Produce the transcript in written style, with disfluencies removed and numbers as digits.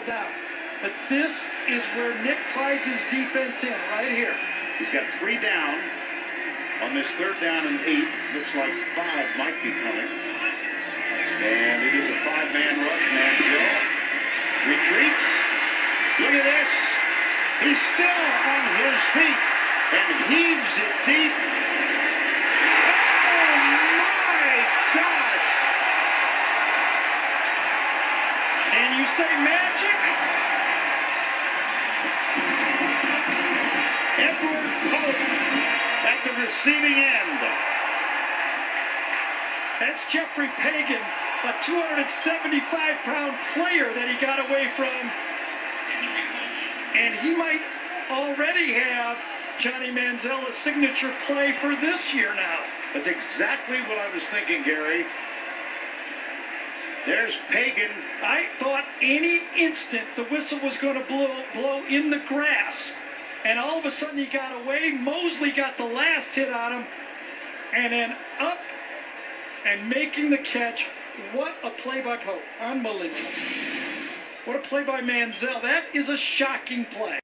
down. But this is where Nick finds his defense in, right here. He's got 3 down on this 3rd down and 8. Looks like 5 might be coming. And it is a 5-man rush. Manziel retreats. Look at this. He's still on his feet and heaves it deep. Oh my gosh! And you say magic? Edward Pope at the receiving end. That's Jeffrey Pagan, a 275-pound player that he got away from. And he might already have Johnny Manziel a signature play for this year now. That's exactly what I was thinking, Gary. There's Pagan. I thought any instant the whistle was going to blow in the grass. And all of a sudden he got away. Mosley got the last hit on him. And then up and making the catch. What a play by Pope. Unbelievable. What a play by Manziel. That is a shocking play.